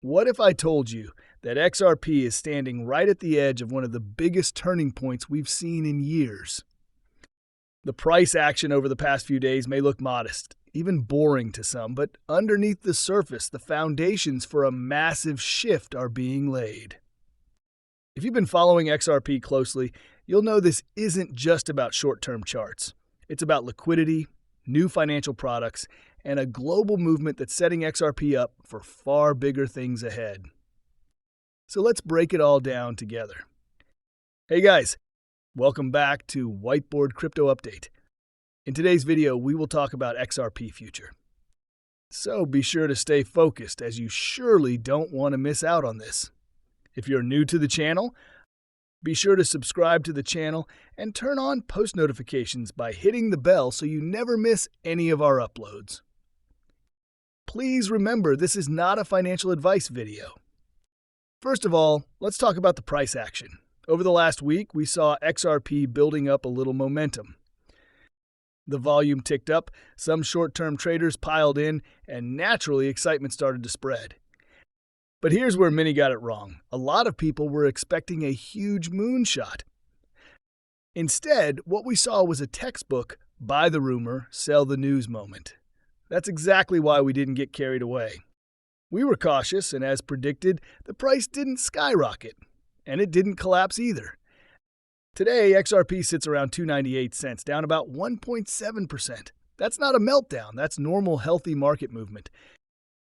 What if I told you that XRP is standing right at the edge of one of the biggest turning points we've seen in years? The price action over the past few days may look modest, even boring to some, but underneath the surface, the foundations for a massive shift are being laid. If you've been following XRP closely, you'll know this isn't just about short-term charts. It's about liquidity, new financial products, and a global movement that's setting XRP up for far bigger things ahead. So let's break it all down together. Hey guys, welcome back to Whiteboard Crypto Update. In today's video, we will talk about XRP future. So be sure to stay focused, as you surely don't want to miss out on this. If you're new to the channel, be sure to subscribe to the channel and turn on post notifications by hitting the bell so you never miss any of our uploads. Please remember, this is not a financial advice video. First of all, let's talk about the price action. Over the last week, we saw XRP building up a little momentum. The volume ticked up, some short-term traders piled in, and naturally excitement started to spread. But here's where many got it wrong. A lot of people were expecting a huge moonshot. Instead, what we saw was a textbook buy the rumor, sell the news moment. That's exactly why we didn't get carried away. We were cautious, and as predicted, the price didn't skyrocket, and it didn't collapse either. Today, XRP sits around 298 cents, down about 1.7%. That's not a meltdown, that's normal, healthy market movement.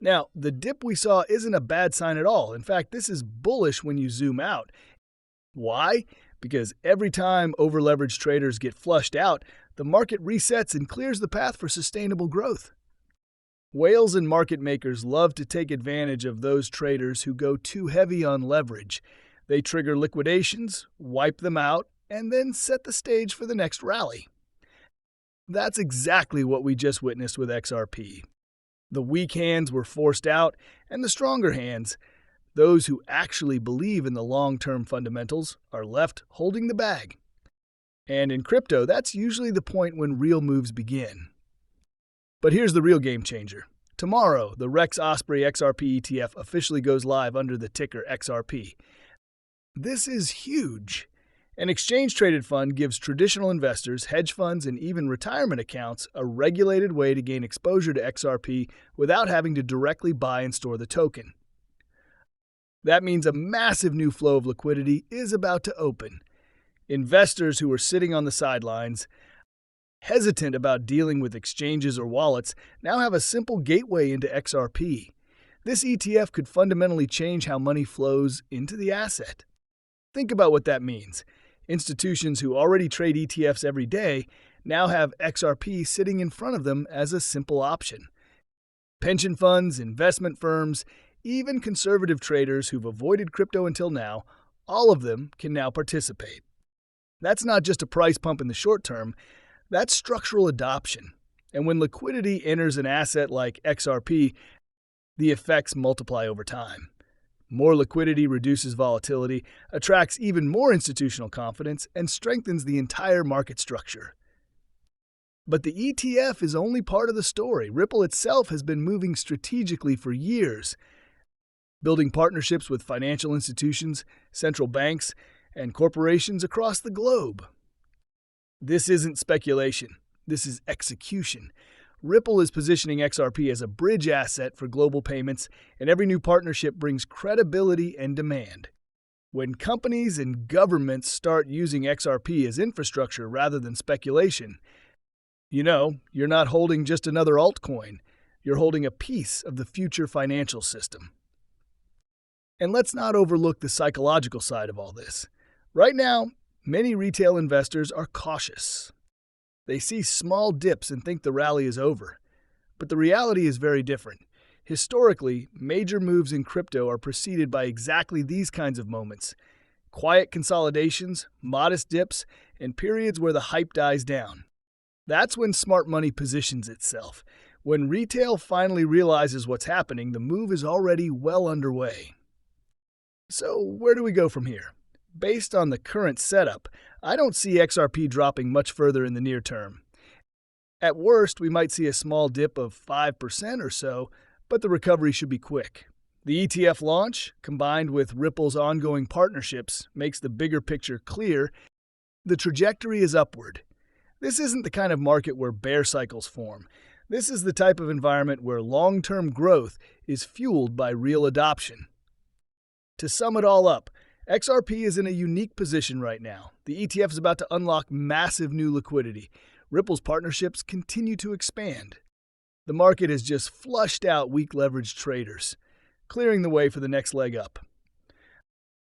Now, the dip we saw isn't a bad sign at all. In fact, this is bullish when you zoom out. Why? Because every time over-leveraged traders get flushed out, the market resets and clears the path for sustainable growth. Whales and market makers love to take advantage of those traders who go too heavy on leverage. They trigger liquidations, wipe them out, and then set the stage for the next rally. That's exactly what we just witnessed with XRP. The weak hands were forced out, and the stronger hands, those who actually believe in the long-term fundamentals, are left holding the bag. And in crypto, that's usually the point when real moves begin. But here's the real game changer. Tomorrow, the XRP ETF officially goes live under the ticker XRP. This is huge. An exchange-traded fund gives traditional investors, hedge funds, and even retirement accounts a regulated way to gain exposure to XRP without having to directly buy and store the token. That means a massive new flow of liquidity is about to open. Investors who were sitting on the sidelines, hesitant about dealing with exchanges or wallets, now have a simple gateway into XRP. This ETF could fundamentally change how money flows into the asset. Think about what that means. Institutions who already trade ETFs every day now have XRP sitting in front of them as a simple option. Pension funds, investment firms, even conservative traders who've avoided crypto until now, all of them can now participate. That's not just a price pump in the short term, that's structural adoption. And when liquidity enters an asset like XRP, the effects multiply over time. More liquidity reduces volatility, attracts even more institutional confidence, and strengthens the entire market structure. But the ETF is only part of the story. Ripple itself has been moving strategically for years, building partnerships with financial institutions, central banks, and corporations across the globe. This isn't speculation. This is execution. Ripple is positioning XRP as a bridge asset for global payments, and every new partnership brings credibility and demand. When companies and governments start using XRP as infrastructure rather than speculation, you're not holding just another altcoin. You're holding a piece of the future financial system. And let's not overlook the psychological side of all this. Right now, many retail investors are cautious. They see small dips and think the rally is over. But the reality is very different. Historically, major moves in crypto are preceded by exactly these kinds of moments: quiet consolidations, modest dips, and periods where the hype dies down. That's when smart money positions itself. When retail finally realizes what's happening, the move is already well underway. So where do we go from here? Based on the current setup, I don't see XRP dropping much further in the near term. At worst, we might see a small dip of 5% or so, but the recovery should be quick. The ETF launch, combined with Ripple's ongoing partnerships, makes the bigger picture clear. The trajectory is upward. This isn't the kind of market where bear cycles form. This is the type of environment where long-term growth is fueled by real adoption. To sum it all up, XRP is in a unique position right now. The ETF is about to unlock massive new liquidity. Ripple's partnerships continue to expand. The market has just flushed out weak leveraged traders, clearing the way for the next leg up.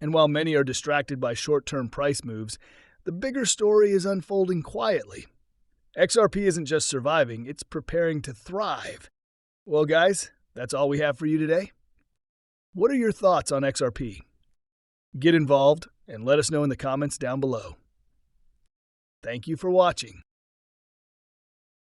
And while many are distracted by short-term price moves, the bigger story is unfolding quietly. XRP isn't just surviving, it's preparing to thrive. Well, guys, that's all we have for you today. What are your thoughts on XRP? Get involved and let us know in the comments down below. Thank you for watching.